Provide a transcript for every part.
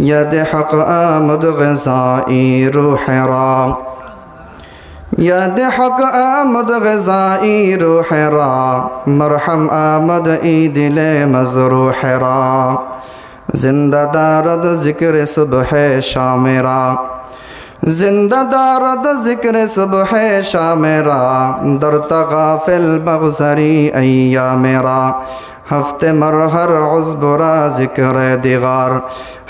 يدحق آمد غذائي روح را يدحق آمد غذائي روح را مرحم آمد ای دل مزروح را زندہ دارد ذکر صبح شام را زندہ دارد ذکر صبح شام را در تغافل بغزری ایام را ہفتے مرہر عزب را ذکر دیغار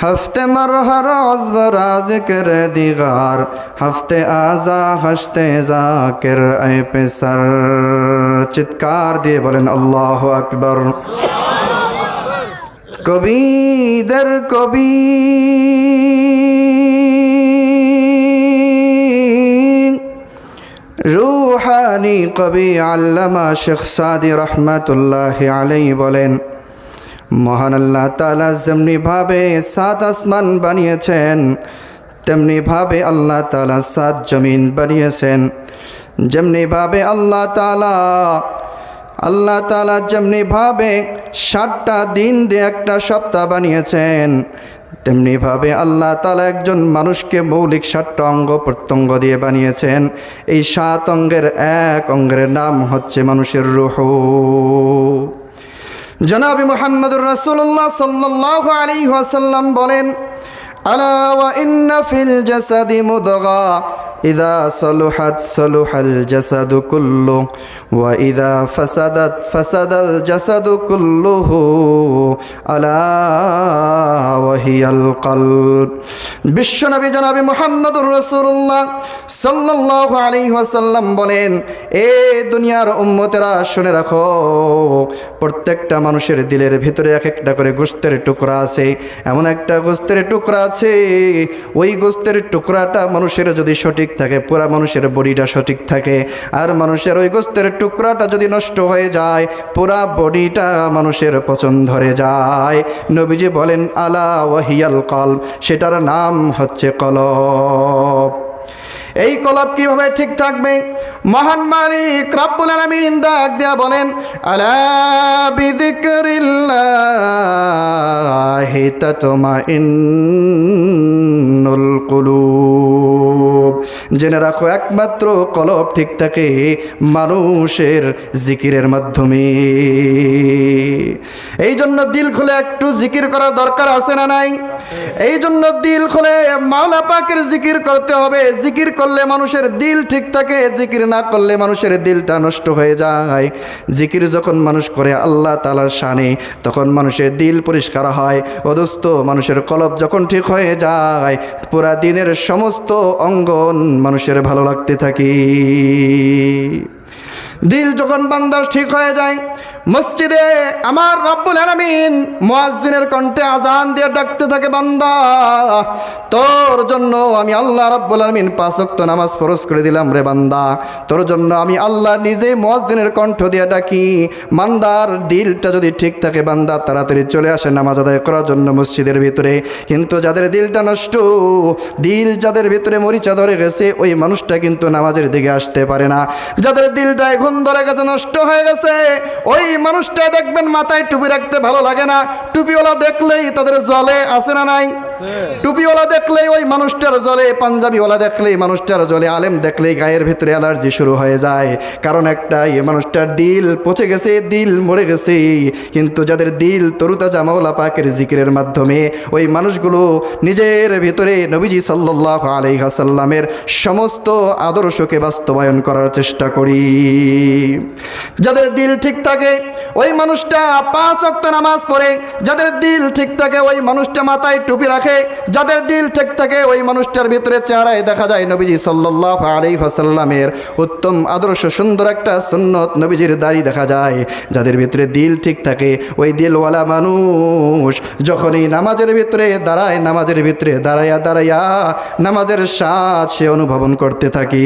ہفتے مرہر عزب را ذکر دیغار ہفتے آزا ہشتے ذاکر اے پسر چتکار دیے بولن اللہ اکبر কবি দের কবি রুহানি কবি আল্লামা শেখ সাদি রহমাতুল্লাহি আলাইহি বলেন, মহান আল্লাহ তাআলা যেমনি ভাবে সাত আসমান বানিয়েছেন তেমনি ভাবে আল্লাহ তাআলা সাত জমিন বানিয়েছেন। যেমনি ভাবে আল্লাহ তাআলা যেমনি ভাবে 7টা দিন দিয়ে একটা সপ্তাহ বানিয়েছেন, তেমনি ভাবে আল্লাহ তাআলা একজন মানুষকে মৌলিক 7টা অঙ্গ প্রত্যঙ্গ দিয়ে বানিয়েছেন। এই 7 অঙ্গের এক অঙ্গের নাম হচ্ছে মানুষের রূহ। জনাবে মুহাম্মদুর রাসূলুল্লাহ সাল্লাল্লাহু আলাইহি ওয়াসাল্লাম বলেন, আলা ওয়া ইন্না ফিল জাসাদি মুদগা ইযা সালুহাত সালুহাল জাসাদু কুল্লু ওয়া ইযা ফাসাদাত ফাসাদাল জাসাদু কুল্লুহু আলা ওয়া হিয়াল কলব। বিশ্বনবী জনাবে মুহাম্মদুর রাসূলুল্লাহ সাল্লাল্লাহু আলাইহি ওয়াসাল্লাম বলেন, এ দুনিয়ার উম্মতেরা শুনে রাখো, প্রত্যেকটা মানুষের দিলের ভিতরে এক একটা করে গোশতের টুকরা আছে। এমন একটা গোশতের টুকরা আছে, ওই গোশতের টুকরাটা মানুষের যদি সঠিক থাকে, পুরা মানুষের বডিটা সঠিক থাকে। আর মানুষের ওই গোশতের টুকরাটা যদি নষ্ট হয়ে যায়, পুরা বডিটা মানুষের পচন ধরে যায়। নবীজি বলেন, আলা ওয়াহিয়াল কলব, সেটার নাম হচ্ছে কলব। এই কলব কিভাবে ঠিক থাকবে? মহান মালিক রব্বুল আলামিন ডাক দেয়া বলেন, আলা বিযিকরিল্লাহি তাতমাইন্নুল কুলুব। জেনে রাখো, একমাত্র কলব ঠিক থাকে মানুষের জিকিরের মাধ্যমে। এই জন্য দিল খুলে একটু জিকির করার দরকার আছে না নাই? এই জন্য দিল খুলে মাওলা পাকের জিকির করতে হবে। জিকির করলে মানুষের দিল ঠিক থাকে, জিকির না করলে মানুষের দিলটা নষ্ট হয়ে যায়। জিকির যখন মানুষ করে আল্লাহ তাআলার শানে, তখন মানুষের দিল পরিষ্কার হয়। ও দোস্ত, মানুষের কলব যখন ঠিক হয়ে যায়, পুরা দিনের সমস্ত অঙ্গন মানুষের ভালো লাগতে থাকে। দিল যখন বান্দার ঠিক হয়ে যায়, মসজিদে আমার রব্বুল আলামিন মুয়াজ্জিনের কণ্ঠে আজান দিয়ে ডাকতে থাকে, বান্দা তোর জন্য আমি আল্লাহ রব্বুল আলামিন 5 ওয়াক্ত নামাজ ফরজ করে দিলাম রে বান্দা। তোর জন্য আমি আল্লাহ নিজে মুয়াজ্জিনের কণ্ঠ দিয়ে ডাকি। বান্দার দিলটা যদি ঠিক থাকে, বান্দা তাড়াতাড়ি চলে আসে নামাজ আদায় করার জন্য মসজিদের ভিতরে। কিন্তু যাদের দিলটা নষ্ট, দিল যাদের ভিতরে মরিচা ধরে গেছে, ওই মানুষটা কিন্তু নামাজের দিকে আসতে পারে না। যাদের দিলটা এখন ধরে গেছে, নষ্ট হয়ে গেছে, ওই মানুষটা দেখবেন মাথায় টুপি রাখতে ভালো লাগে না। টুপিওয়ালা দেখলেই তাদের জ্বলে, আছে না নাই? টুপিওয়ালা দেখলেই ওই মানুষটার জ্বলে, পাঞ্জাবিওয়ালা দেখলেই মানুষটার জ্বলে, আলেম দেখলেই গায়ের ভিতরে অ্যালার্জি শুরু হয়ে যায়। কারণ একটাই, এই মানুষটার দিল পচে গেছে, দিল মরে গেছে। কিন্তু যাদের দিল তরুতাজা মাওলা পাকের জিকিরের মাধ্যমে, ওই মানুষগুলো নিজের ভিতরে নবীজি সাল্লাল্লাহু আলাইহি ওয়াসাল্লামের সমস্ত আদর্শকে বাস্তবায়ন করার চেষ্টা করি। যাদের দিল ঠিক থাকে, ওই মানুষটা 5 ওয়াক্ত নামাজ পড়ে। যাদের দিল ঠিক থাকে, ওই মানুষটা মাথায় টুপি রাখে। যাদের দিল ঠিক থাকে, ওই মানুষটার ভিতরে চেহারায় দেখা যায় নবীজি সাল্লাল্লাহু আলাইহি ওয়াসাল্লামের উত্তম আদর্শ, সুন্দর একটা সুন্নত, নবীজির দাড়ি দেখা যায়। যাদের ভিতরে দিল ঠিক থাকে, ওই দিলওয়ালা মানুষ যখনই নামাজের ভিতরে দাঁড়ায়, নামাজের ভিতরে দাঁড়াইয়া দাঁড়াইয়া নামাজের স্বাদ সে অনুভবন করতে থাকে।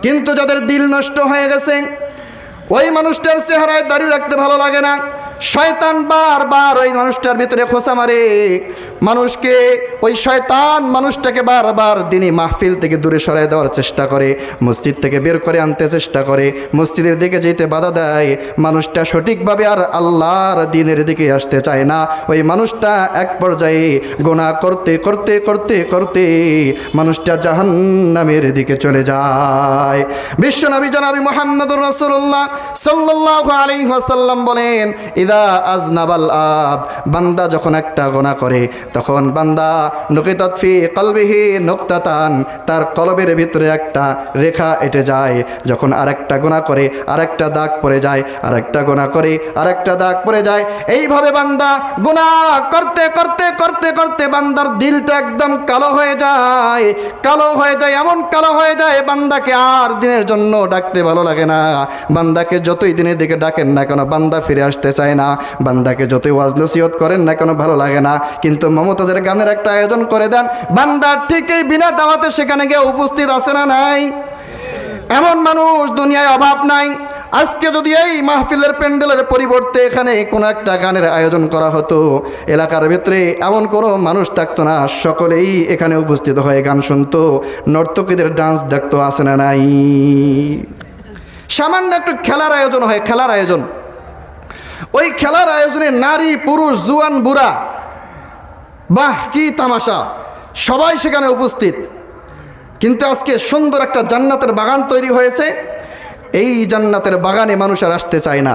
কিন্তু যাদের দিল নষ্ট হয়ে গেছে, ওই মানুষটার চেহারায় দাড়ি রাখতে ভালো লাগে না, শয়তান বারবার ওই মানুষটার ভিতরে খোঁচা মারে, মানুষকে ওই শয়তান মানুষটাকে বারবার দিনী মাহফিল থেকে দূরে সরাই দেওয়ার চেষ্টা করে, মসজিদ থেকে বের করে আনতে চেষ্টা করে, মসজিদের দিকে যেতে বাধা দেয়। মানুষটা সঠিকভাবে আর আল্লাহর দ্বীনের দিকে আসতে চায় না। ওই মানুষটা এক পর্যায়ে গুনাহ করতে করতে করতে করতে মানুষটা জাহান্নামের দিকে চলে যায়। বিশ্বনবী জনাবি মুহাম্মদুর রাসূলুল্লাহ সাল্লাল্লাহু আলাইহি ওয়াসাল্লাম বলেন, ইদা আযনাবাল আব, বান্দা যখন একটা গুনাহ করে তখন বান্দা নুকিতাত ফি কলবিহি নুকতাতান, তার কলবের ভিতরে একটা রেখা এঁটে যায়। যখন আরেকটা গুনাহ করে আরেকটা দাগ পড়ে যায়, আরেকটা গুনাহ করে আরেকটা দাগ পড়ে যায়। এইভাবে বান্দা গুনাহ করতে করতে করতে করতে বান্দার দিলটা একদম কালো হয়ে যায়, কালো হয়ে যায়, এমন কালো হয়ে যায় বান্দাকে আর দিনের জন্য ডাকতে ভালো লাগে না। বান্দাকে যতই দিনের দিকে ডাকেন না কেন বান্দা ফিরে আসতে চায় না, বান্দাকে যতই ওয়াজ নসিহত করেন না কেন ভালো লাগে না। কিন্তু মমতাজের গানের একটা আয়োজন করে দেন, বান্দা ঠিকই বিনা দাওয়াতে সেখানে গিয়ে উপস্থিত আছে না নাই? এমন মানুষ দুনিয়ায় অভাব নাই। আজকে যদি এই মাহফিলের প্যান্ডেলের পরিবর্তে এখানে কোনো একটা গানের আয়োজন করা হতো, এলাকার ভিতরে এমন কোনো মানুষ থাকতো না, সকলেই এখানে উপস্থিত হয়ে গান শুনতো, নর্তকীদের ডান্স দেখতো, আছে না নাই? সামান্য একটু খেলার আয়োজন হয়, খেলার আয়োজন, ওই খেলার আয়োজনে নারী পুরুষ জুয়ান বুড়া, বাহ কি তামাশা, সবাই সেখানে উপস্থিত। কিন্তু আজকে সুন্দর একটা জান্নাতের বাগান তৈরি হয়েছে, এই জান্নাতের বাগানে মানুষ আর আসতে চায় না।